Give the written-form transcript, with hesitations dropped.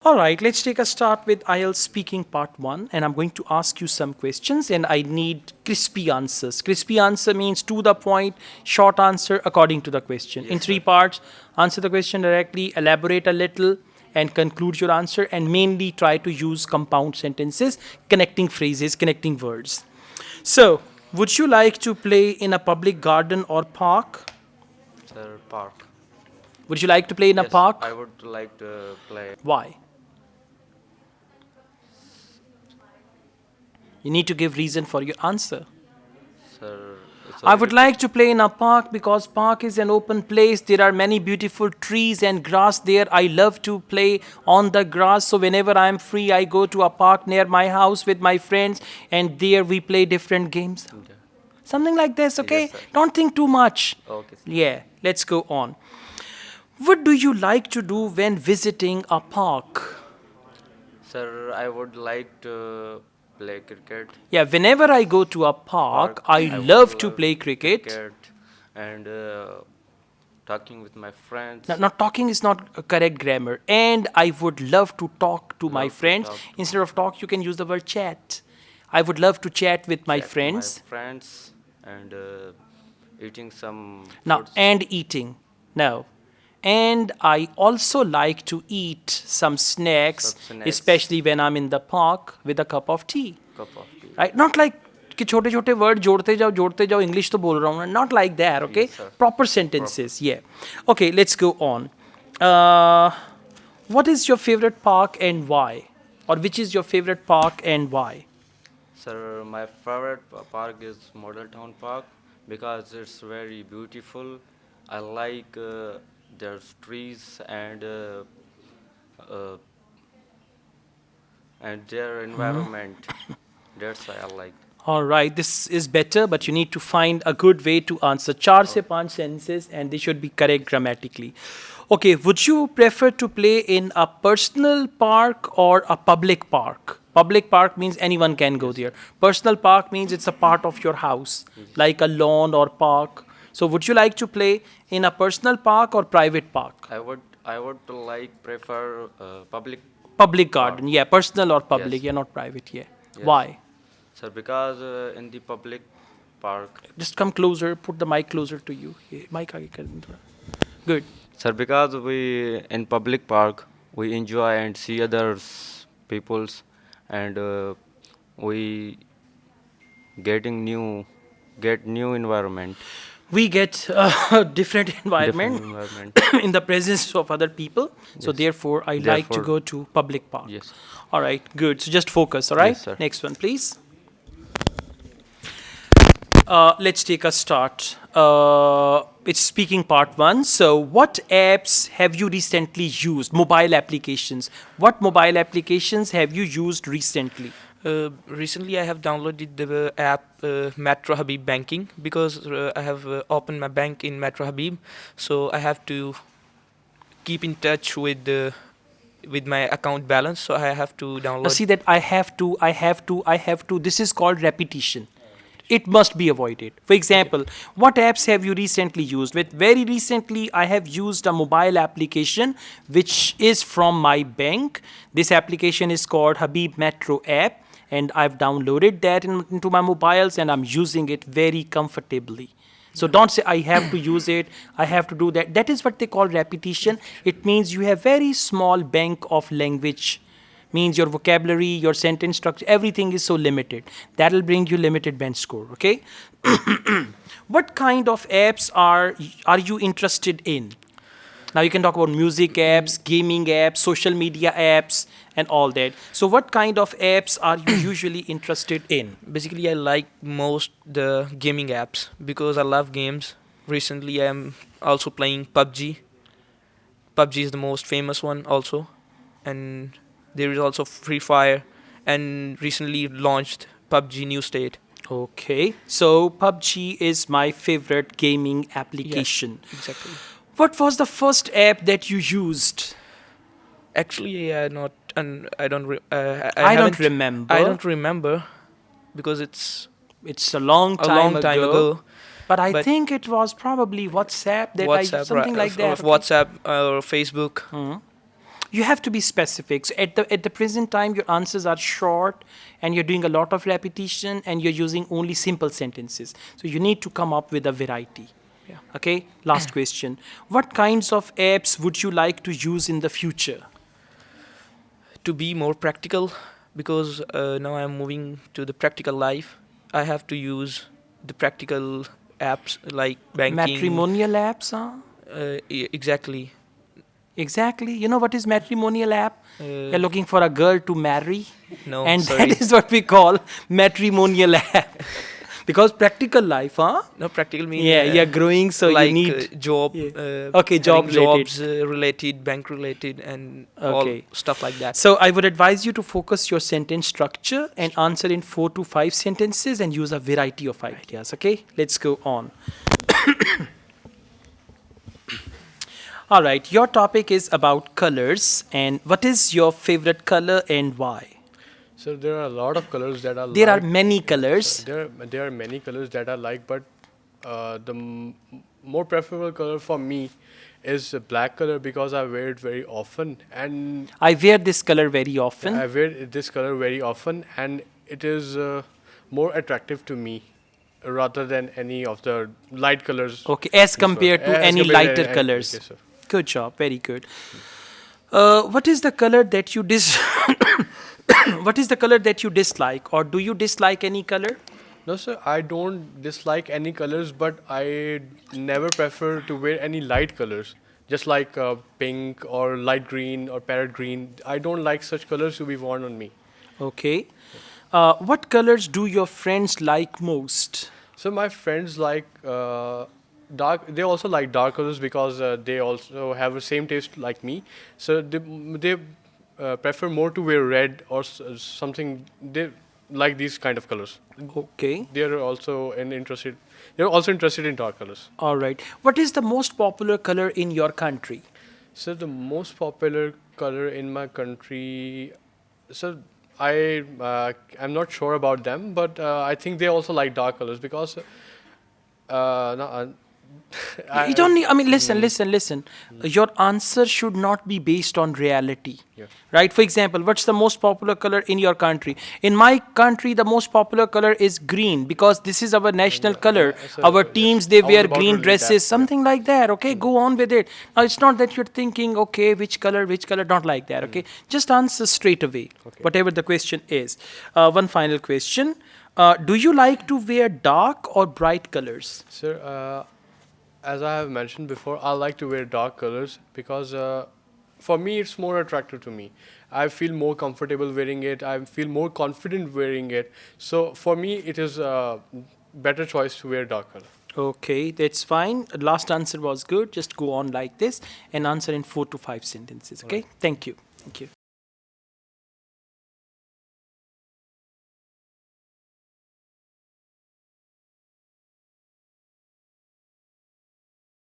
All right, let's take a start with IELTS speaking part 1 and I'm going to ask you some questions and I need crispy answers. Crispy answer means to the point, short answer according to the question. In Yes, three sir. parts, answer the question directly, elaborate a little and conclude your answer and mainly try to use compound sentences, connecting phrases, connecting words. So, would you like to play in a public garden or park? Sir, park. Would you like to play in a Yes, I park? would like to play. Why? You need to give reason for your answer. Sir, I sorry. would like to play in a park because park is an open place. There are many beautiful trees and grass there. I love to play on the grass. So whenever I am free, I go to a park near my house with my friends and there we play different games. Yeah. Something like this, Yes, okay? sir. Don't think too much. Okay, sir. Yeah, let's go on. What do you like to do when visiting a park? Sir, I would like to play cricket. Yeah, whenever I go to a park, Park. I I would love to love play cricket. cricket and talking with my Now, friends. not talking is not a correct grammar. And I would love to talk to my Love to friends. talk to Instead of talk, you can use the word chat. I would love to chat with my chat my friends. friends and eating some Now, foods. and eating. Now, and I also like to eat some snacks, Some snacks, especially when I'm in the park with a cup of tea. cup of tea. Right? Not like कि छोटे छोटे word जोड़ते जाओ English तो बोल रहा हूँ not like that okay Yes, sir. Proper Proper. Sentences ये okay let's go on what is your favorite park and why or which is your favorite park and why Sir, my favorite park is Model Town Park because it's very beautiful. I like there's trees uh, and their environment. That's why I like. all right this is better but you need to find a good way to answer चार से Okay. पांच sentences and they should be correct grammatically okay would you prefer to play in a personal park or a public park public park means anyone can go Yes. there personal park means it's a part of your house Yes. like a lawn or park so would you like to play in a personal park or private park I would like prefer public public park. garden yeah personal or public Yes. yeah not private yeah Yes. why Sir, because in the public park. just come closer put the mic closer to you ये mic आगे कर दें थोड़ा good Sir, because we in public park we enjoy and see others peoples and we getting new get new environment, we get a different different environment environment. in the presence of other people so Yes. therefore I like to Therefore, go to public park yes, all right good so just focus all right yes, sir. next one please let's take a start it's speaking part 1 so what apps have you recently used mobile applications what mobile applications have you used recently Recently, I have downloaded the app Metro Habib Banking because I have opened my bank in Metro Habib, so I have to keep in touch with my account balance. So I have to now download. see that I have to this is called repetition it must be avoided. For example, what apps have you recently used? With very recently, I have used a mobile application which is from my bank. This application is called Habib Metro app, and I've downloaded that into my mobiles and I'm using it very comfortably. So don't say I have to use it, I have to do that. That is what they call repetition. It means you have very small bank of language means your vocabulary, your sentence structure, everything is so limited. That'll bring you limited bench score, okay? What kind of apps are you interested in? Now you can talk about music apps, gaming apps, social media apps, and all that. So what kind of apps are you usually interested in? Basically, I like most the gaming apps because I love games. Recently, I am also playing PUBG. PUBG is the most famous one also, and there is also Free Fire, and recently launched PUBG New State. Okay, so PUBG is my favorite gaming Yes, application. exactly. What was the first app that you used? Actually, not, and I don't. I don't haven't. remember. I don't remember because it's It's a long a time long time ago. ago. But I But think it was probably WhatsApp that I WhatsApp, something right, like that. Okay. WhatsApp or Facebook. Hmm. You have to be specific. So at the present time, your answers are short, and you're doing a lot of repetition, and you're using only simple sentences. So you need to come up with a variety. Yeah. Okay. Last question. What kinds of apps would you like to use in the future? To be more practical, because now I'm moving to the practical life. I have to use the practical apps like banking. Matrimonial apps, huh? Exactly. Exactly. You know what is matrimonial app? You're Uh, looking for a girl to marry, no, and sorry. that is what we call matrimonial app. Because practical life, huh? No, practical mean Yeah, you're growing, so like you need. job. Yeah. Okay, job having related. jobs related, bank related, and all Okay. stuff like that. So I would advise you to focus your sentence structure and answer in 4 to 5 sentences and use a variety of ideas. Okay, let's go on. All right, your topic is about colors, and what is your favorite color and why? So there are a lot of colors that are There are like. many colors. There are many colors that I like, but the more preferable color for me is a black color because I wear it very often, and I wear this color very often. I wear this color very often, and it is more attractive to me rather than any of the light colors. Okay, as compared to As any compared to lighter any- colors. yes, sir. Good job, very good. What is the color that you what is the color that you dislike, or do you dislike any color? No, sir, I don't dislike any colors, but I never prefer to wear any light colors. Just like pink or light green or parrot green. I don't like such colors to be worn on me. Okay. What colors do your friends like most? So my friends like dark. They also like dark colors because they also have the same taste like me. So they prefer more to wear red or something. They like these kind of colors. Okay. They're also interested. They're also interested in dark colors. All right. What is the most popular color in your country? So the most popular color in my country. So I'm not sure about them, but I think they also like dark colors because. No, You don't need, I mean, listen. Your answer should not be based on reality. Yeah. Right? For example, what's the most popular color in your country? In my country, the most popular color is green because this is our national color. so, Our yes. teams, they I was wear about to green relate dresses, that, yeah. something like that. Okay, go on with it. Now, it's not that you're thinking, okay, which color, not like that. Okay, just answer straight away, Okay. whatever the question is. One final question. Do you like to wear dark or bright colors? Sir, as I have mentioned before, I like to wear dark colors because for me it's more attractive to me. I feel more comfortable wearing it. I feel more confident wearing it. So for me, it is a better choice to wear dark color. Okay, that's fine. Last answer was good. Just go on like this and answer in 4 to 5 sentences. Okay, thank you. Thank you.